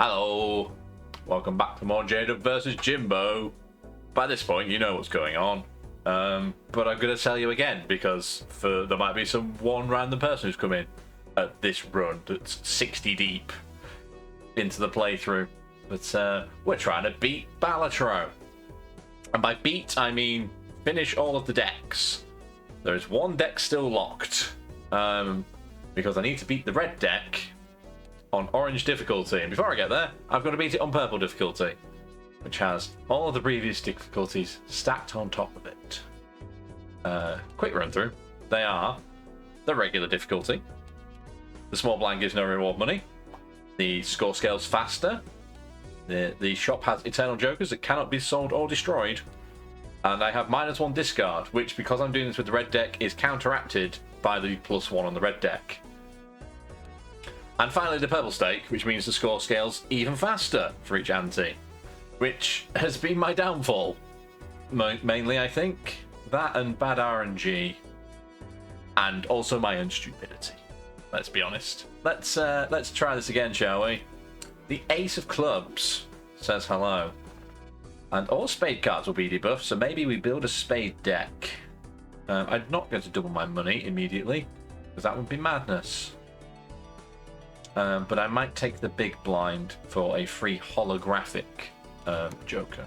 Hello, welcome back to more JDub versus Jimbo. By this point, you know what's going on. But I'm going to tell you again because there might be one random person who's come in at this run that's 60 deep into the playthrough. But we're trying to beat Balatro. And by beat, I mean finish all of the decks. There is one deck still locked. Because I need to beat the red deck on orange difficulty. And before I get there, I've got to beat it on purple difficulty, which has all of the previous difficulties stacked on top of it. Quick run through. They are the regular difficulty. The small blind gives no reward money. The score scales faster. The shop has eternal jokers that cannot be sold or destroyed. And I have -1 discard, which, because I'm doing this with the red deck, is counteracted by the +1 on the red deck. And finally the purple stake, which means the score scales even faster for each ante, which has been my downfall. Mainly, I think. That and bad RNG. And also my own stupidity. Let's be honest. Let's try this again, shall we? The Ace of Clubs says hello. And all spade cards will be debuffed, so maybe we build a spade deck. I'm not going to double my money immediately, because that would be madness. But I might take the big blind for a free holographic joker.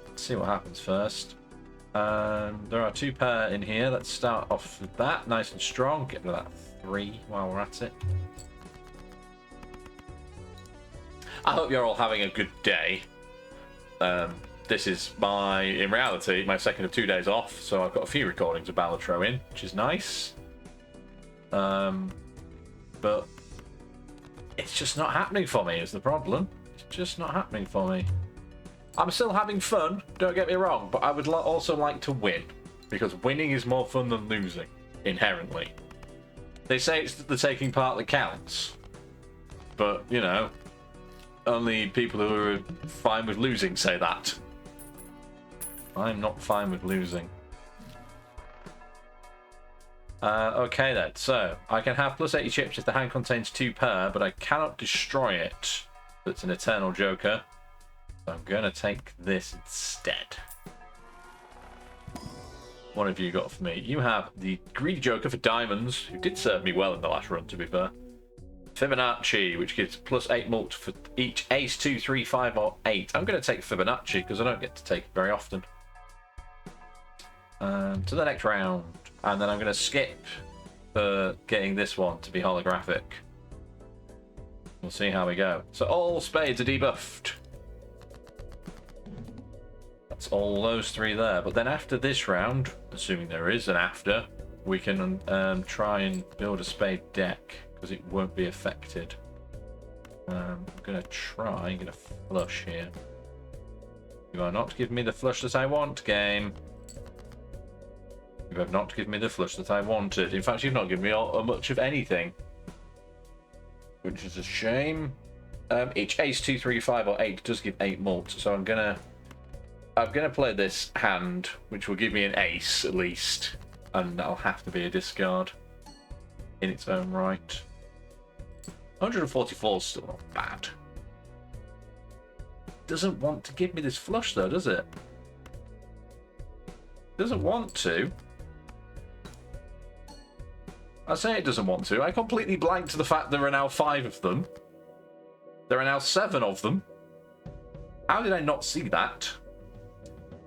Let's see what happens first. There are 2 pair in here. Let's start off with that. Nice and strong. Get rid of that 3 while we're at it. I hope you're all having a good day. This is in reality, my second of 2 days off, so I've got a few recordings of Balatro in, which is nice. But it's just not happening for me is the problem. It's just not happening for me. I'm still having fun, don't get me wrong, but I would also like to win, because winning is more fun than losing, inherently. They say it's the taking part that counts, but, you know, only people who are fine with losing say that. I'm not fine with losing. Okay then, so I can have +80 chips if the hand contains 2 pair, but I cannot destroy it. That's an eternal joker. So I'm going to take this instead. What have you got for me? You have the greedy joker for diamonds, who did serve me well in the last run, to be fair. Fibonacci, which gives +8 mult for each ace, 2, 3, 5, or 8. I'm going to take Fibonacci because I don't get to take it very often. To the next round, and then I'm going to skip for getting this one to be holographic. We'll see how we go. So all spades are debuffed. That's all those 3 there. But then after this round, assuming there is an after, we can try and build a spade deck because it won't be affected. I'm going to try and get a flush here. You are not giving me the flush that I want, game. You have not given me the flush that I wanted. In fact, you've not given me much of anything, which is a shame. Each ace, 2, 3, 5, or 8 does give 8 mult, so I'm gonna play this hand, which will give me an ace at least, and that'll have to be a discard in its own right. 144 is still not bad. Doesn't want to give me this flush though, does it? Doesn't want to. I say it doesn't want to. I completely blanked the fact there are now 5 of them. There are now 7 of them. How did I not see that?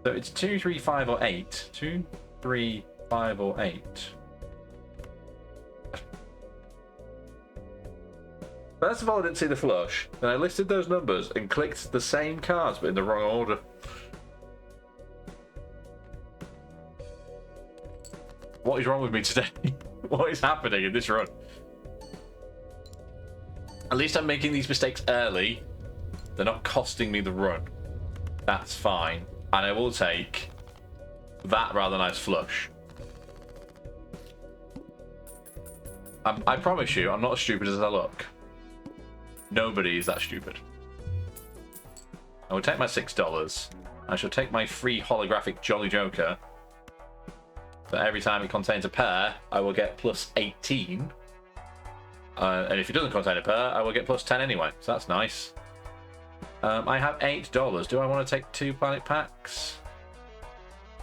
So it's 2, 3, 5, or 8. 2, 3, 5, or 8. First of all, I didn't see the flush. Then I listed those numbers and clicked the same cards, but in the wrong order. What is wrong with me today? What is happening in this run? At least I'm making these mistakes early. They're not costing me the run. That's fine. And I will take that rather nice flush. I promise you, I'm not as stupid as I look. Nobody is that stupid. I will take my $6. I shall take my free holographic Jolly Joker. So every time it contains a pair, I will get +18. And if it doesn't contain a pair, I will get plus 10 anyway. So that's nice. I have $8. Do I want to take 2 planet packs?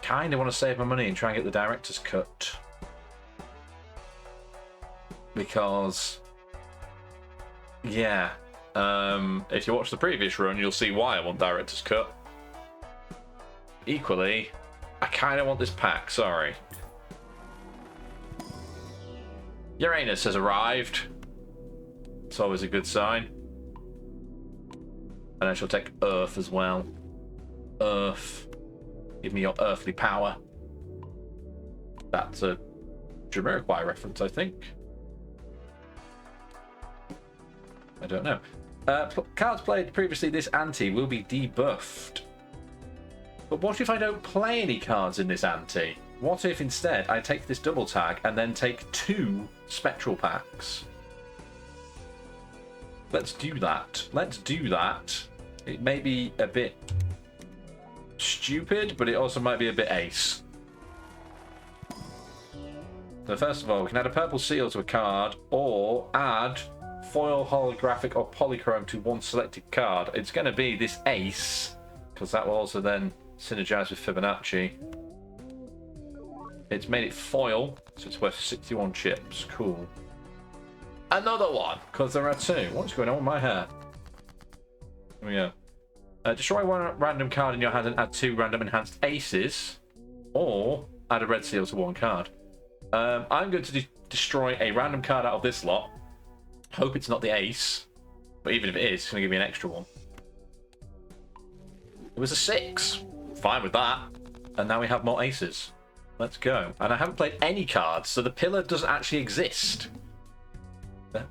Kind of want to save my money and try and get the director's cut. Because, yeah, if you watch the previous run, you'll see why I want director's cut. Equally, I kind of want this pack, sorry. Uranus has arrived. It's always a good sign. And I shall take Earth as well. Earth. Give me your earthly power. That's a Jamiroquai reference, I think. I don't know. Cards played previously, this ante will be debuffed. But what if I don't play any cards in this ante? What if instead I take this double tag and then take 2 spectral packs? Let's do that. Let's do that. It may be a bit stupid, but it also might be a bit ace. So first of all, we can add a purple seal to a card, or add foil, holographic, or polychrome to one selected card. It's going to be this ace, because that will also then synergize with Fibonacci. It's made it foil, so it's worth 61 chips. Cool. Another one, because there are 2. What's going on with my hair? Here we go. Destroy 1 random card in your hand and add 2 random enhanced aces, or add a red seal to 1 card. I'm going to destroy a random card out of this lot. Hope it's not the ace, but even if it is, it's going to give me an extra one. It was a 6. Fine with that. And now we have more aces. Let's go. And I haven't played any cards, so the pillar doesn't actually exist.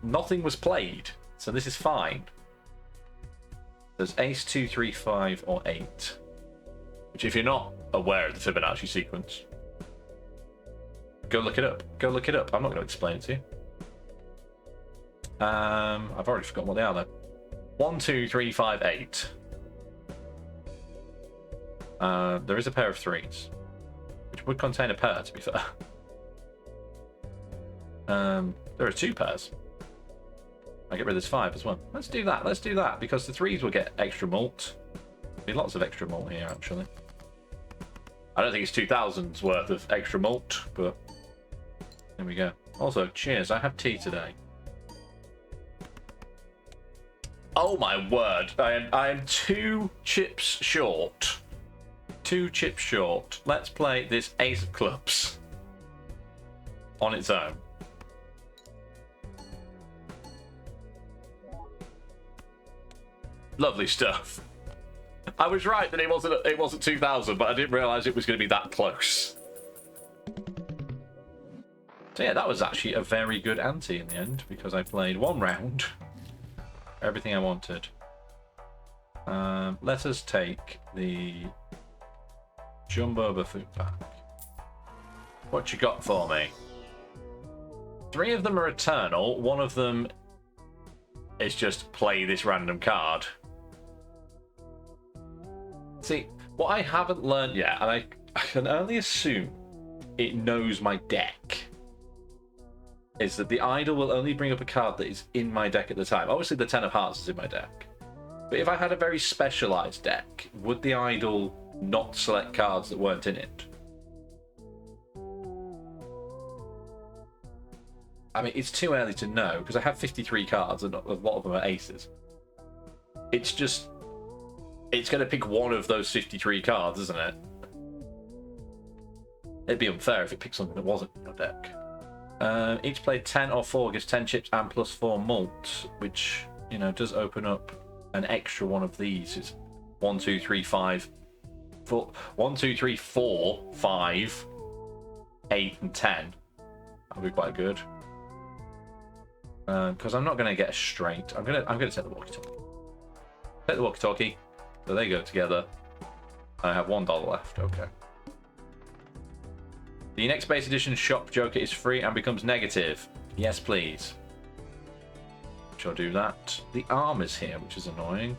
Nothing was played, so this is fine. There's ace, 2, 3, 5, or 8. Which, if you're not aware of the Fibonacci sequence, go look it up. Go look it up. I'm not going to explain it to you. I've already forgotten what they are, though. 1, 2, 3, 5, 8. There is a pair of 3s, which would contain a pair, to be fair. There are 2 pairs. I get rid of this 5 as well. Let's do that. Let's do that, because the 3s will get extra malt. There'll be lots of extra malt here, actually. I don't think it's 2,000's worth of extra malt, but there we go. Also, cheers. I have tea today. Oh my word! I am 2 chips short. 2 chips short. Let's play this ace of clubs on its own. Lovely stuff. I was right that it wasn't 2,000, but I didn't realise it was going to be that close. So yeah, that was actually a very good ante in the end, because I played 1 round. Everything I wanted. Let us take the Jumbo Buffoon pack. What you got for me? 3 of them are eternal. 1 of them is just play this random card. See, what I haven't learned yet, and I can only assume it knows my deck, is that the idol will only bring up a card that is in my deck at the time. Obviously, the 10 of Hearts is in my deck. But if I had a very specialised deck, would the idol not select cards that weren't in it? I mean, it's too early to know, because I have 53 cards, and a lot of them are aces. It's just... it's going to pick one of those 53 cards, isn't it? It'd be unfair if it picked something that wasn't in your deck. Each play 10 or 4 gives 10 chips and plus 4 malt, which, you know, does open up an extra one of these. It's 1, 2, 3, 5, 4, 1, 2, 3, 4, 5, 8, and 10. That'll be quite good. Because I'm not going to get a straight. I'm gonna take the walkie-talkie. Take the walkie-talkie. So they go together. I have $1 left. Okay. The next base edition shop joker is free and becomes negative. Yes, please. Shall do that. The arm is here, which is annoying.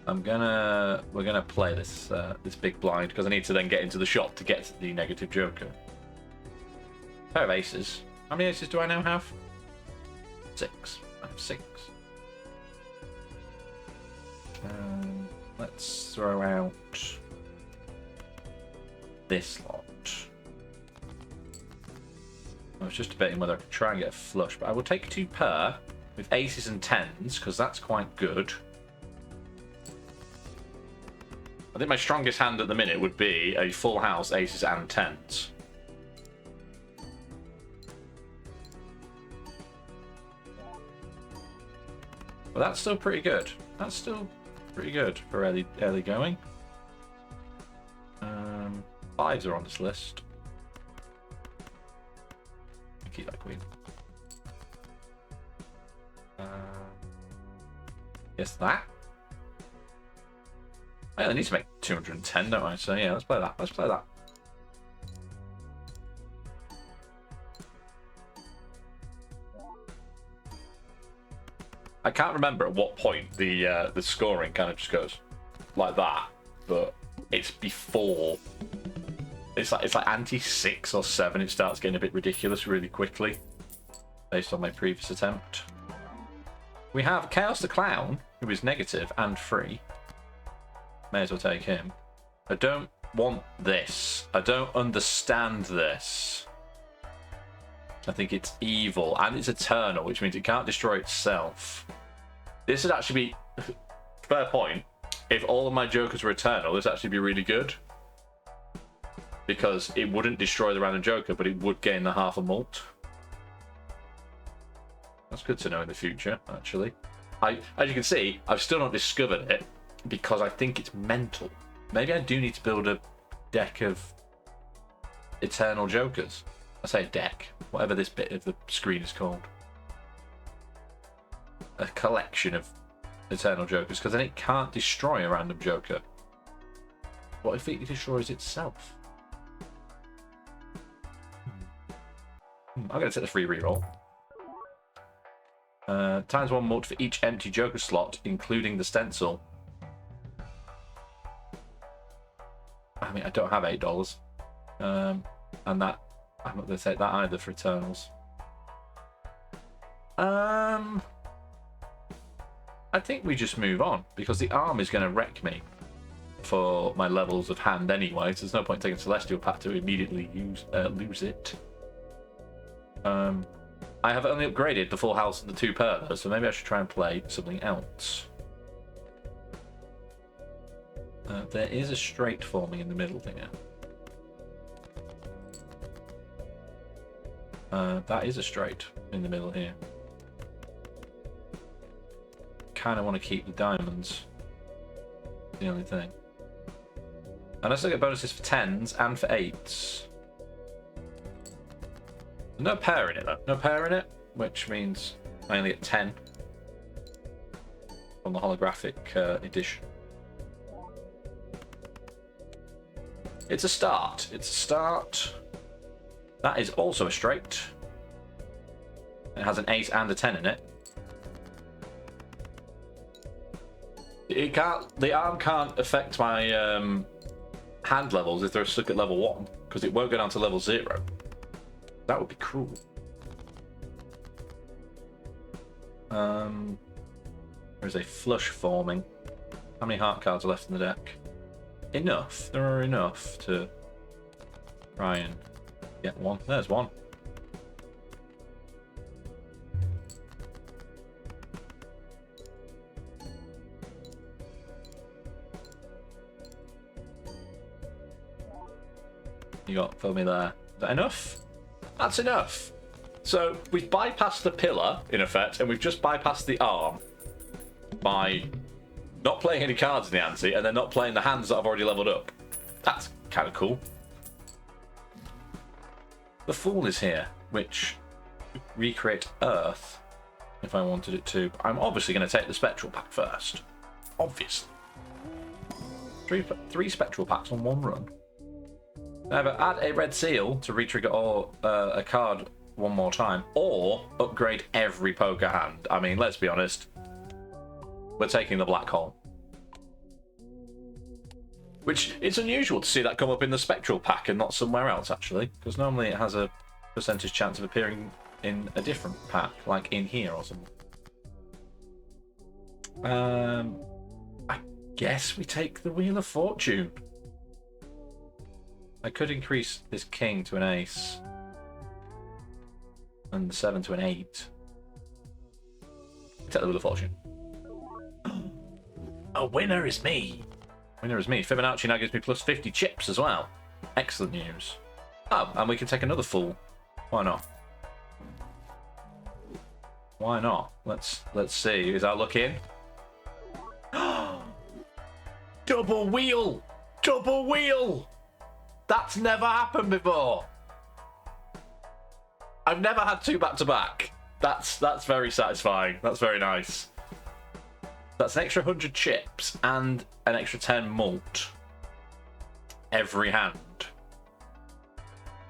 We're gonna play this this big blind, because I need to then get into the shop to get the negative joker. Pair of aces. How many aces do I now have? 6. I have 6. Let's throw out this lot. I was just debating whether I could try and get a flush, but I will take 2 pair with aces and 10s, because that's quite good. I think my strongest hand at the minute would be a full house, aces and 10s. But that's still pretty good. That's still pretty good for early going. 5s are on this list. Keep that queen. Yes, that. I only need to make 210, don't I? So yeah, let's play that. Let's play that. I can't remember at what point the scoring kind of just goes like that, but it's before. It's like ante 6 or 7. It starts getting a bit ridiculous really quickly, based on my previous attempt. We have Chaos the Clown, who is negative and free. May as well take him. I don't want this. I don't understand this. I think it's evil, and it's eternal, which means it can't destroy itself. This would actually be... Fair point. If all of my jokers were eternal, this would actually be really good. Because it wouldn't destroy the random joker, but it would gain the half a mult. That's good to know in the future, actually. As you can see, I've still not discovered it, because I think it's mental. Maybe I do need to build a deck of eternal jokers. I say deck, whatever this bit of the screen is called. A collection of eternal jokers, because then it can't destroy a random joker. What if it destroys itself? I'm going to take the free reroll. Times 1 mult for each empty joker slot, including the stencil. I mean, I don't have $8. And that, I'm not going to take that either for Eternals. I think we just move on, because the arm is going to wreck me for my levels of hand anyway, so there's no point taking Celestial Pact to immediately lose it. I have only upgraded the full house and the 2 pair, though, so maybe I should try and play something else. There is a straight forming in the middle here. That is a straight in the middle here. Kind of want to keep the diamonds. The only thing. And I still get bonuses for 10s and for 8s. No pair in it though. No pair in it, which means I only get 10 from the holographic edition. It's a start. It's a start. That is also a straight. It has an 8 and a 10 in it. It can't. The arm can't affect my hand levels if they're stuck at level 1, because it won't go down to level 0. That would be cruel. There's a flush forming. How many heart cards are left in the deck? Enough. There are enough to try and get one. There's one. You got for me there. Is that enough? That's enough. So we've bypassed the pillar, in effect, and we've just bypassed the arm by not playing any cards in the ante and then not playing the hands that I've already leveled up. That's kind of cool. The Fool is here, which recreate Earth, if I wanted it to. I'm obviously going to take the Spectral Pack first. Obviously. Three Spectral Packs on one run. Either add a red seal to retrigger or a card one more time, or upgrade every poker hand. I mean, let's be honest. We're taking the black hole. Which, it's unusual to see that come up in the Spectral Pack and not somewhere else, actually. Because normally it has a percentage chance of appearing in a different pack, like in here or something. I guess we take the Wheel of Fortune. I could increase this king to an ace and the 7 to an 8. Take the Wheel of Fortune. A winner is me. Winner is me. Fibonacci now gives me plus 50 chips as well. Excellent news. Oh, and we can take another full. Why not? Why not? Let's see. Is our luck in? Double wheel! Double wheel! That's never happened before. I've never had two back to back. That's very satisfying. That's very nice. That's an extra 100 chips and an extra 10 malt every hand,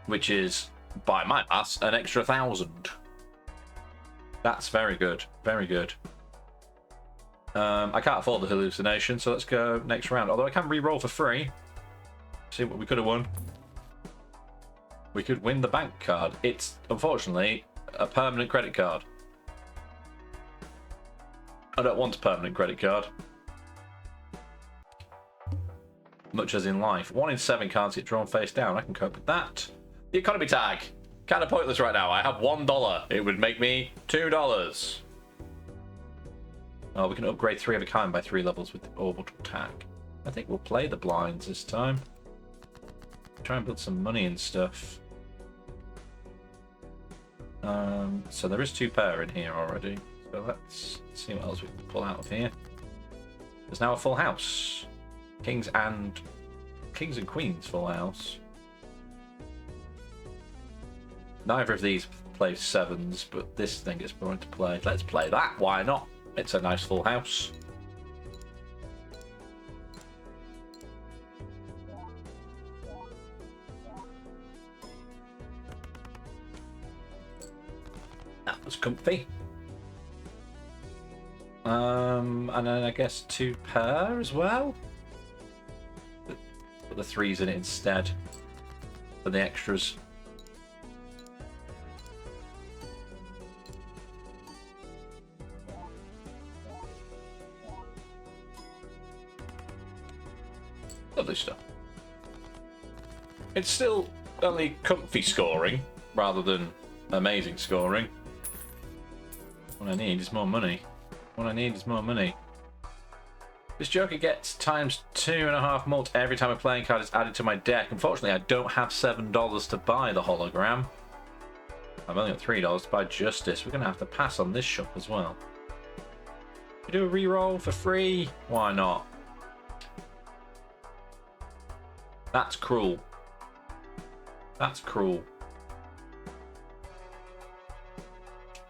which is, by my maths, an extra 1,000. That's very good. Very good. I can't afford the hallucination, so let's go next round. Although I can re-roll for free. See what we could have won. We could win the bank card. It's, unfortunately, a permanent credit card. I don't want a permanent credit card. Much as in life. 1 in 7 cards get drawn face down. I can cope with that. The economy tag. Kind of pointless right now. I have $1. It would make me $2. Oh, we can upgrade 3 of a kind by 3 levels with the orbital tag. I think we'll play the blinds this time. Try and build some money and stuff. So there is 2 pair in here already. So let's see what else we can pull out of here. There's now a full house. Kings and queens full house. Neither of these play 7s, but this thing is going to play. Let's play that. Why not? It's a nice full house. That was comfy. And then I guess 2 pair as well. Put the 3s in it instead for the extras. Lovely stuff. It's still only comfy scoring rather than amazing scoring. What I need is more money. What I need is more money. This Joker gets times 2.5 mult every time a playing card is added to my deck. Unfortunately, I don't have $7 to buy the hologram. I've only got $3 to buy Justice. We're going to have to pass on this shop as well. We do a reroll for free? Why not? That's cruel. That's cruel.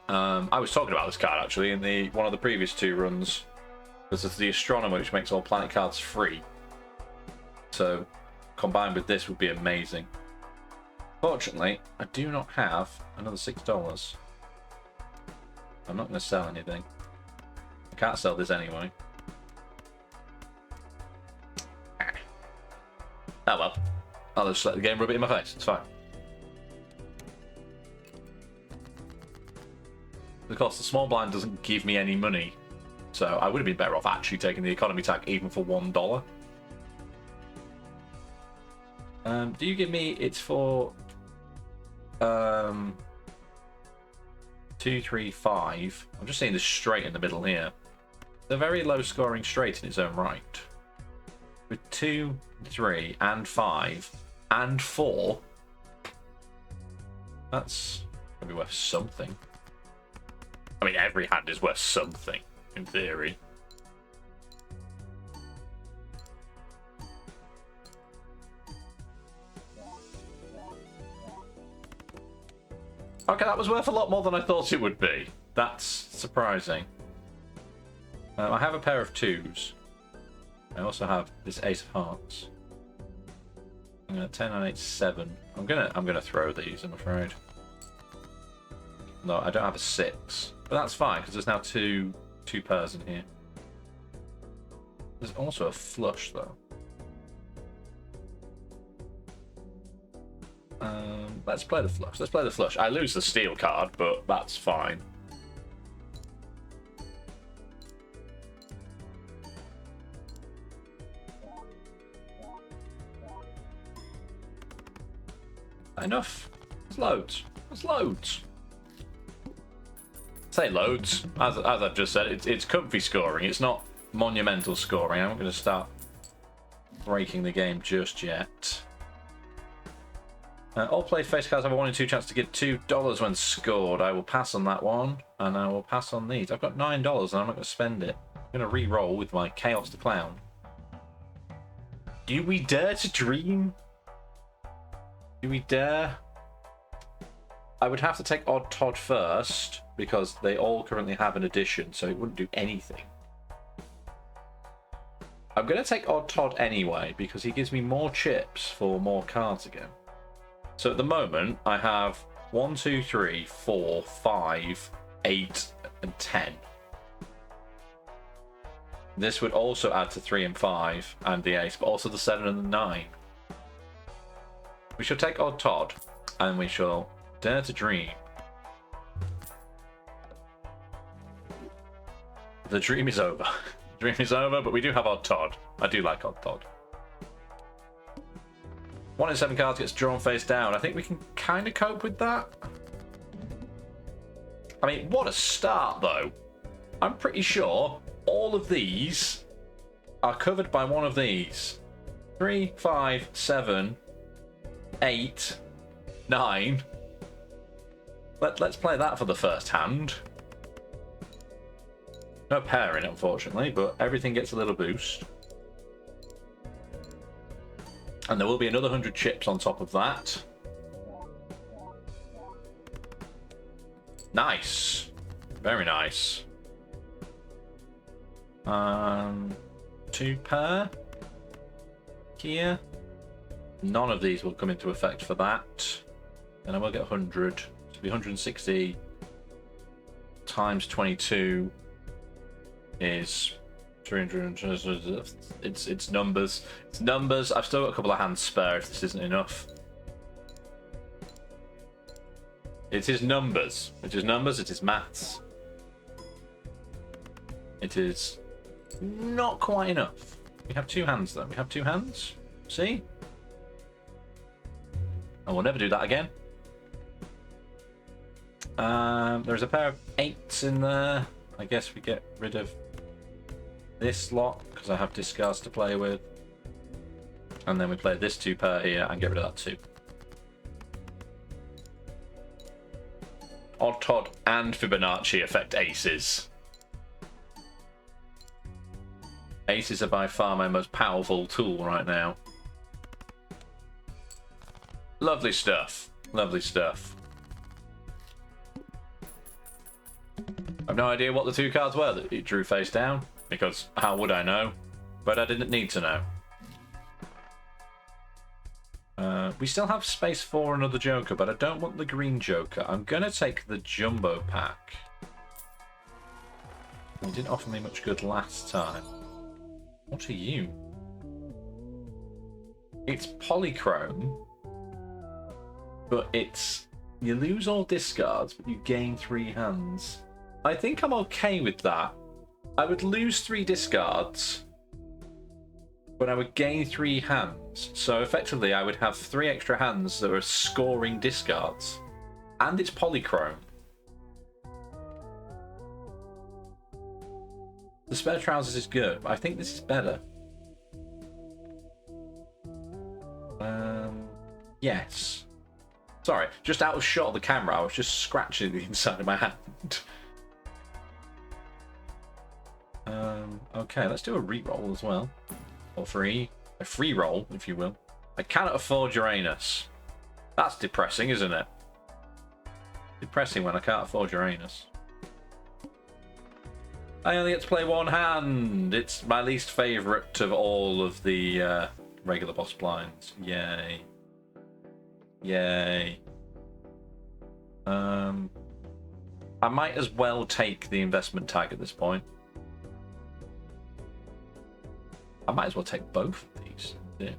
I was talking about this card actually in one of the previous 2 runs. Because it's the Astronomer, which makes all planet cards free. So combined with this would be amazing. Fortunately, I do not have another $6. I'm not going to sell anything. I can't sell this anyway. Oh well. I'll just let the game rub it in my face. It's fine. Of course, the small blind doesn't give me any money. So I would have been better off actually taking the economy tag even for $1. Do you give me... It's for... 2, 3, 5. I'm just seeing this straight in the middle here. It's a very low scoring straight in its own right. With 2, 3, and 5, and 4. That's going to be worth something. I mean, every hand is worth something, in theory. Okay, that was worth a lot more than I thought it would be. That's surprising. I have a pair of 2s. I also have this Ace of Hearts. I'm gonna 10 and 8, 7. I'm gonna throw these, I'm afraid. No, I don't have a 6, but that's fine because there's now two pairs in here. There's also a flush though. Let's play the flush. Let's play the flush. I lose the steel card, but that's fine. Enough. There's loads. There's loads. Say loads. As I've just said, it's comfy scoring. It's not monumental scoring. I'm not going to start breaking the game just yet. All played face cards have a 1 in 2 chance to get $2 when scored. I will pass on that one, and I will pass on these. I've got $9 and I'm not going to spend it. I'm going to re-roll with my Chaos the Clown. Do we dare to dream? Do we dare? I would have to take Odd Todd first, because they all currently have an addition, so it wouldn't do anything. I'm going to take Odd Todd anyway, because he gives me more chips for more cards again. So at the moment, I have 1, 2, 3, 4, 5, 8, and 10. This would also add to 3 and 5 and the ace, but also the 7 and the 9. We shall take Odd Todd, and we shall dare to dream. The dream is over. The dream is over, but we do have Odd Todd. I do like Odd Todd. 1 in 7 cards gets drawn face down. I think we can kind of cope with that. I mean, what a start, though. I'm pretty sure all of these are covered by one of these. 3, 5, 7, 8, 9. Let's play that for the first hand. No pair in it, unfortunately, but everything gets a little boost. And there will be another 100 chips on top of that. Nice. Very nice. 2 pair here. None of these will come into effect for that. And I will get 100. So it'll be 160 times 22 is 300. It's numbers. It's numbers. I've still got a couple of hands spare if this isn't enough. It is numbers. It is numbers. It is maths. It is not quite enough. We have 2 hands though. We have 2 hands. See? And we'll never do that again. There's a pair of 8s in there. I guess we get rid of this lot because I have discards to play with. And then we play this 2 pair here and get rid of that 2. Odd Todd and Fibonacci affect aces. Aces are by far my most powerful tool right now. Lovely stuff. Lovely stuff. I've no idea what the 2 cards were that it drew face down, because how would I know? But I didn't need to know. We still have space for another Joker, but I don't want the green Joker. I'm going to take the Jumbo pack. It didn't offer me much good last time. What are you? It's polychrome, but it's... You lose all discards, but you gain 3 hands. I think I'm okay with that. I would lose 3 discards, but I would gain 3 hands. So effectively, I would have 3 extra hands that are scoring discards. And it's polychrome. The spare trousers is good, but I think this is better. Yes. Sorry, just out of shot of the camera, I was just scratching the inside of my hand. Okay, let's do a re-roll as well. Or a free roll, if you will. I cannot afford Uranus. That's depressing, isn't it? Depressing when I can't afford Uranus. I only get to play 1 hand. It's my least favourite of all of the regular boss blinds. Yay. Yay. I might as well take the investment tag at this point. I might as well take both of these. Yeah.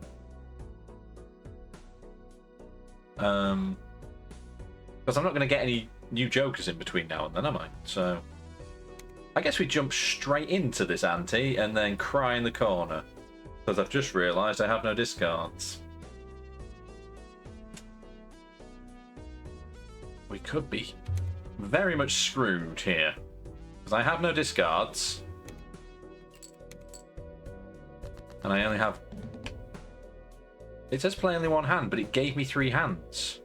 Because I'm not going to get any new jokers in between now and then, am I? So I guess we jump straight into this ante and then cry in the corner. Because I've just realised I have no discards. We could be very much screwed here. Because I have no discards. And I only have... It says play only one hand, but it gave me 3 hands.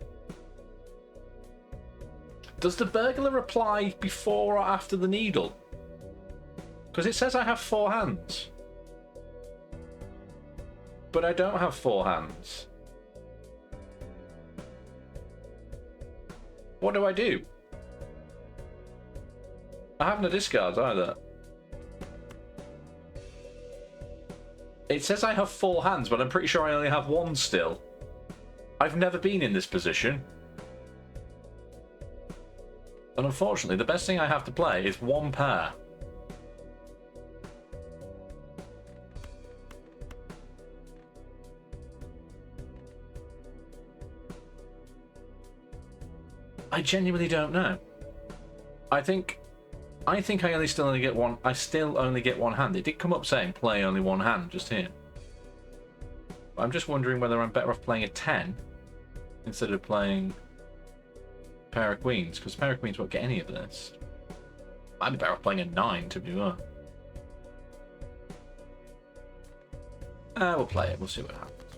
Does the burglar apply before or after the needle? Because it says I have 4 hands. But I don't have 4 hands. What do I do? I have no discards either. It says I have 4 hands, but I'm pretty sure I only have 1 still. I've never been in this position. And unfortunately, the best thing I have to play is 1 pair. I genuinely don't know. I think I still only get one. I still only get 1 hand. It did come up saying play only 1 hand just here. But I'm just wondering whether I'm better off playing a 10 instead of playing a pair of queens, because pair of queens won't get any of this. I'd be better off playing a 9 to be honest. We'll play it. We'll see what happens.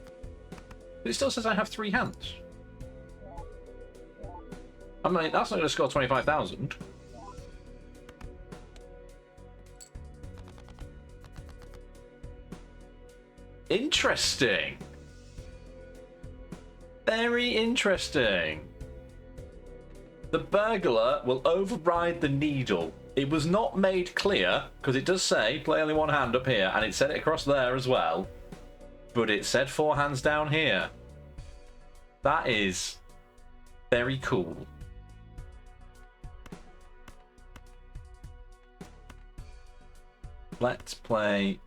But it still says I have 3 hands. I mean, that's not going to score 25,000. Interesting. Very interesting. The burglar will override the needle. It was not made clear, because it does say play only 1 hand up here, and it said it across there as well. But it said 4 hands down here. That is very cool. Let's play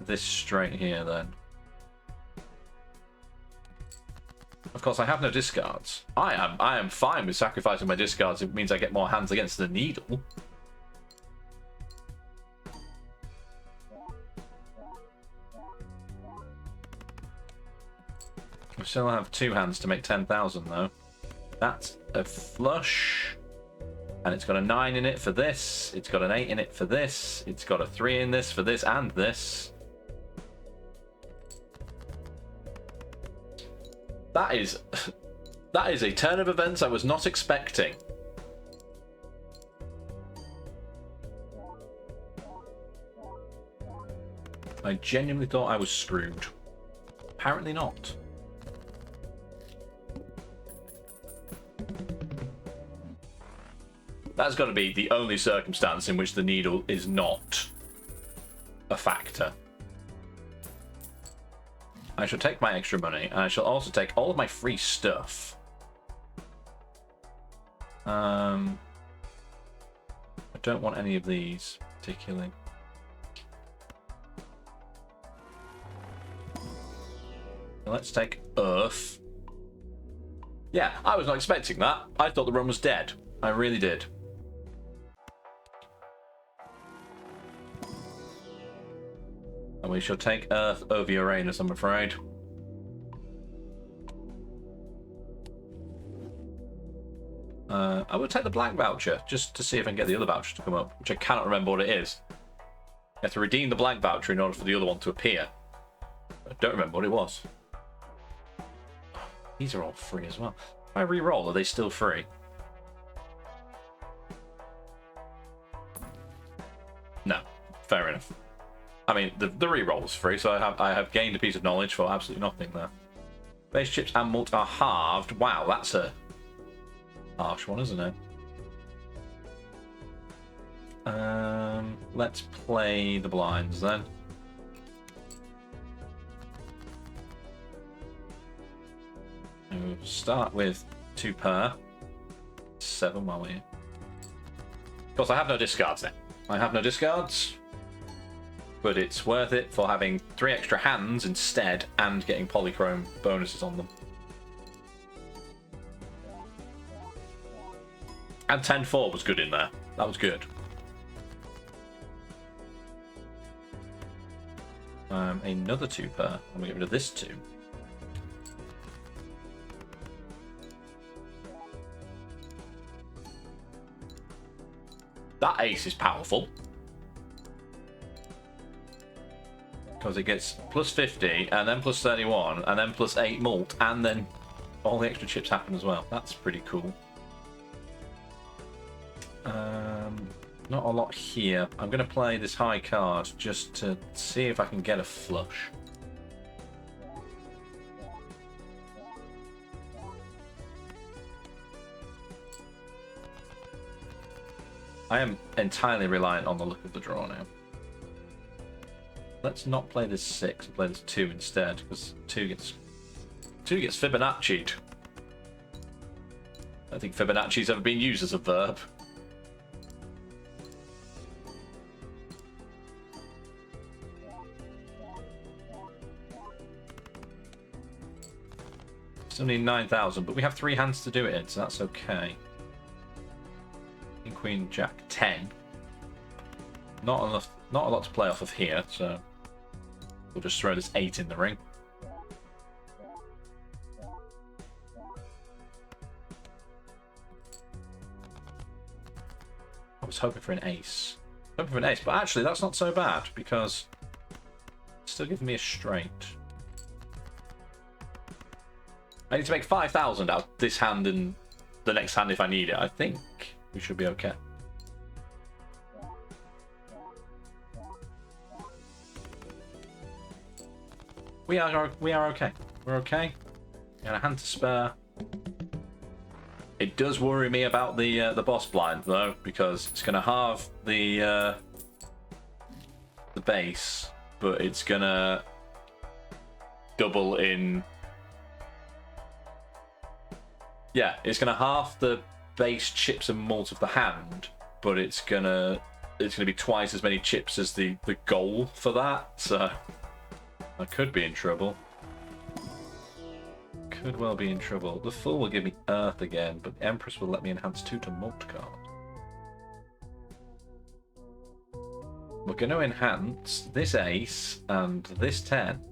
this straight here then. Of course, I have no discards. I am fine with sacrificing my discards if it means I get more hands against the needle. We still have 2 hands to make 10,000 though. That's a flush. And it's got a 9 in it for this. It's got an 8 in it for this. It's got a 3 in this for this and this. That is a turn of events I was not expecting. I genuinely thought I was screwed. Apparently not. That's got to be the only circumstance in which the needle is not a factor. I shall take my extra money, and I shall also take all of my free stuff. I don't want any of these, particularly. Let's take Earth. Yeah, I was not expecting that. I thought the run was dead. I really did. And we shall take Earth over Uranus, I'm afraid. I would take the black voucher, just to see if I can get the other voucher to come up, which I cannot remember what it is. You have to redeem the blank voucher in order for the other one to appear. I don't remember what it was. These are all free as well. If I re-roll, are they still free? No, fair enough. I mean, the re-roll is free, so I have gained a piece of knowledge for absolutely nothing there. Base chips and malt are halved. Wow, that's a harsh one, isn't it? Let's play the blinds then. We'll start with 2 pair. 7 while we're here. Of course, I have no discards then. I have no discards. But it's worth it for having 3 extra hands instead and getting polychrome bonuses on them. And 10-4 was good in there. That was good. Another 2 pair. I'm going to get rid of this 2. That ace is powerful. Because it gets plus 50, and then plus 31, and then plus 8 mult, and then all the extra chips happen as well. That's pretty cool. Not a lot here. I'm going to play this high card just to see if I can get a flush. I am entirely reliant on the look of the draw now. Let's not play this 6 and play this 2 instead, because 2 gets Fibonacci'd. I don't think Fibonacci's ever been used as a verb. Still need 9,000, but we have 3 hands to do it in, so that's okay. King, Queen, Jack, 10. Not enough, not a lot to play off of here, so we'll just throw this 8 in the ring. I was hoping for an ace. Hoping for an ace, but actually that's not so bad because it's still giving me a straight. I need to make 5,000 out of this hand and the next hand if I need it. I think we should be okay. We are okay. We're okay. Got a hand to spare. It does worry me about the boss blind though, because it's going to halve the base, but it's going to double in. Yeah, it's going to halve the base chips and malt of the hand, but it's gonna be twice as many chips as the goal for that. So I could be in trouble. Could well be in trouble. The Fool will give me Earth again, but the Empress will let me enhance 2 to malt card. We're going to enhance this ace and this 10.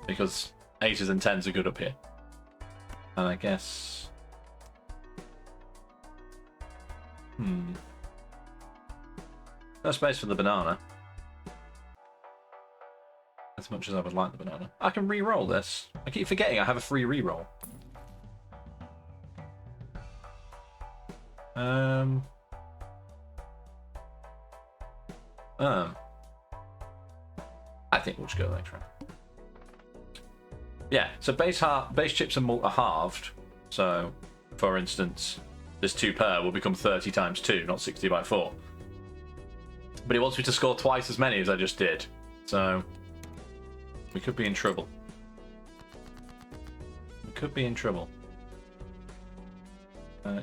Because aces and 10s are good up here. And I guess... No space for the banana. As much as I would like the banana. I can re-roll this. I keep forgetting I have a free re-roll. I think we'll just go the next round. Yeah, so base chips and malt are halved. So, for instance, this 2 pair will become 30 times 2, not 60 by 4. But he wants me to score twice as many as I just did. So, we could be in trouble. We could be in trouble.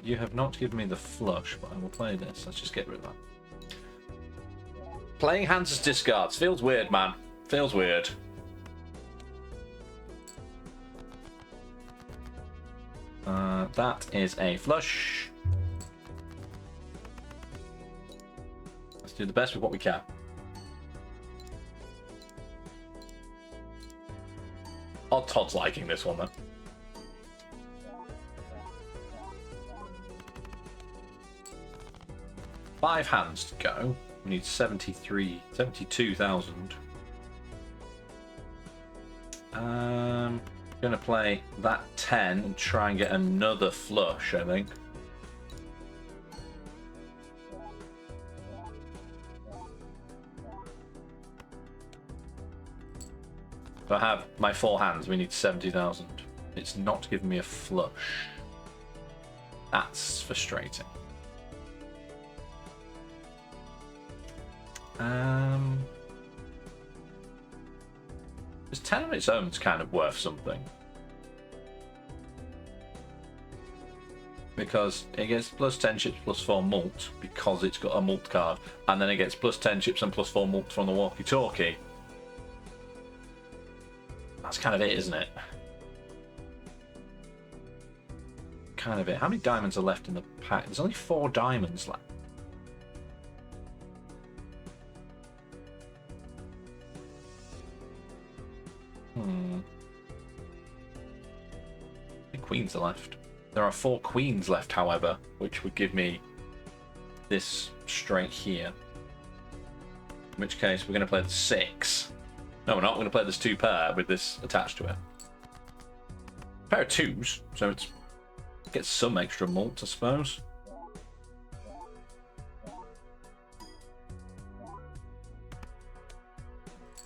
You have not given me the flush, but I will play this. Let's just get rid of that. Playing hands as discards. Feels weird, man. Feels weird. That is a flush. Let's do the best with what we can. Odd Todd's liking this one, though. Five hands to go. We need 72,000. Gonna play that 10 and try and get another flush, I think. If I have my 4 hands, we need 70,000. It's not giving me a flush. That's frustrating. This 10 on its own is kind of worth something. Because it gets plus 10 chips plus 4 malt, because it's got a malt card, and then it gets plus 10 chips and plus 4 malt from the walkie-talkie. That's kind of it, isn't it? kind of it. How many diamonds are left in the pack? There's only 4 diamonds left. The queens are left. There are 4 queens left, however, which would give me this straight here. In which case, we're going to play the 6. No, we're not. We're going to play this 2 pair with this attached to it. Pair of 2s, so it's gets some extra malt, I suppose.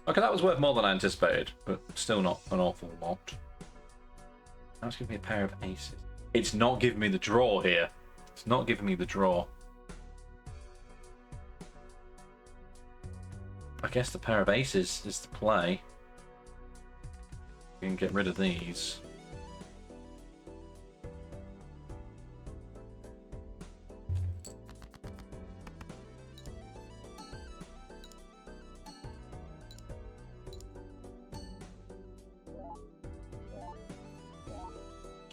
Okay, that was worth more than I anticipated, but still not an awful lot. Now it's giving me a pair of aces. It's not giving me the draw here. It's not giving me the draw. I guess the pair of aces is the play. We can get rid of these.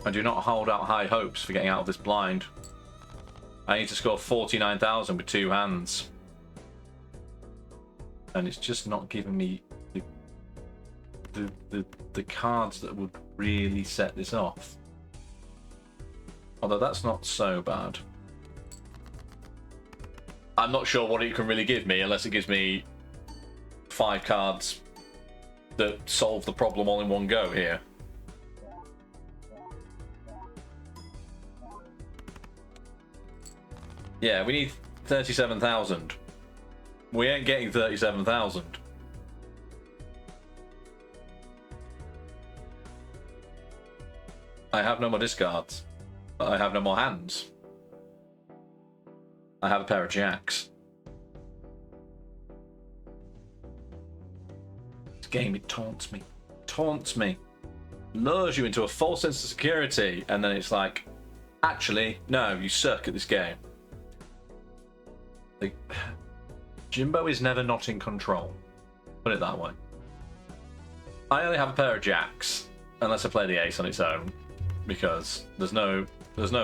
I do not hold out high hopes for getting out of this blind. I need to score 49,000 with 2 hands. And it's just not giving me the cards that would really set this off. Although that's not so bad. I'm not sure what it can really give me unless it gives me 5 cards that solve the problem all in one go here. Yeah, we need 37,000. We ain't getting 37,000. I have no more discards. I have no more hands. I have a pair of jacks. This game, it taunts me. Taunts me. Lures you into a false sense of security, and then it's like, actually, no, you suck at this game. Like, Jimbo is never not in control. Put it that way. I only have a pair of jacks, unless I play the ace on its own, because there's no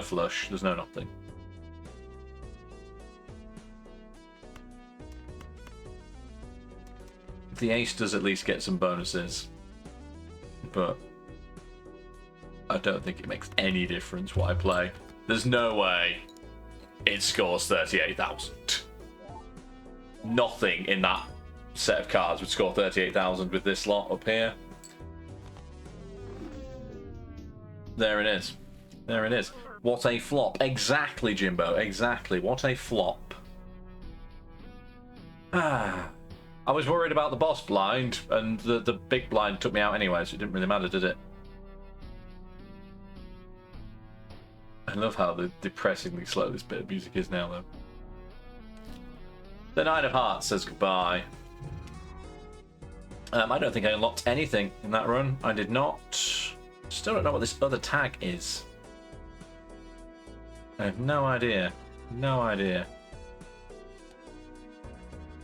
flush, there's no nothing. The ace does at least get some bonuses, but I don't think it makes any difference what I play. There's no way it scores 38,000. Nothing in that set of cards would score 38,000 with this lot up here. There it is. There it is. What a flop. Exactly, Jimbo. Exactly. What a flop. I was worried about the boss blind, and the big blind took me out anyway, so it didn't really matter, did it? I love how depressingly slow this bit of music is now, though. The Nine of Hearts says goodbye. I don't think I unlocked anything in that run. I did not. Still don't know what this other tag is. I have no idea. No idea.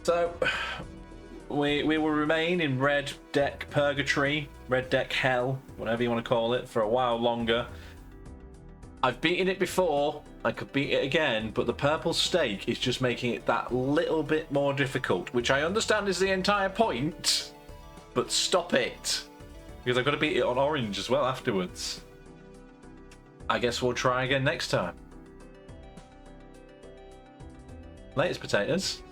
So, we will remain in red deck purgatory, red deck hell, whatever you want to call it, for a while longer. I've beaten it before, I could beat it again, but the purple stake is just making it that little bit more difficult, which I understand is the entire point, but stop it, because I've got to beat it on orange as well afterwards. I guess we'll try again next time. Latest potatoes.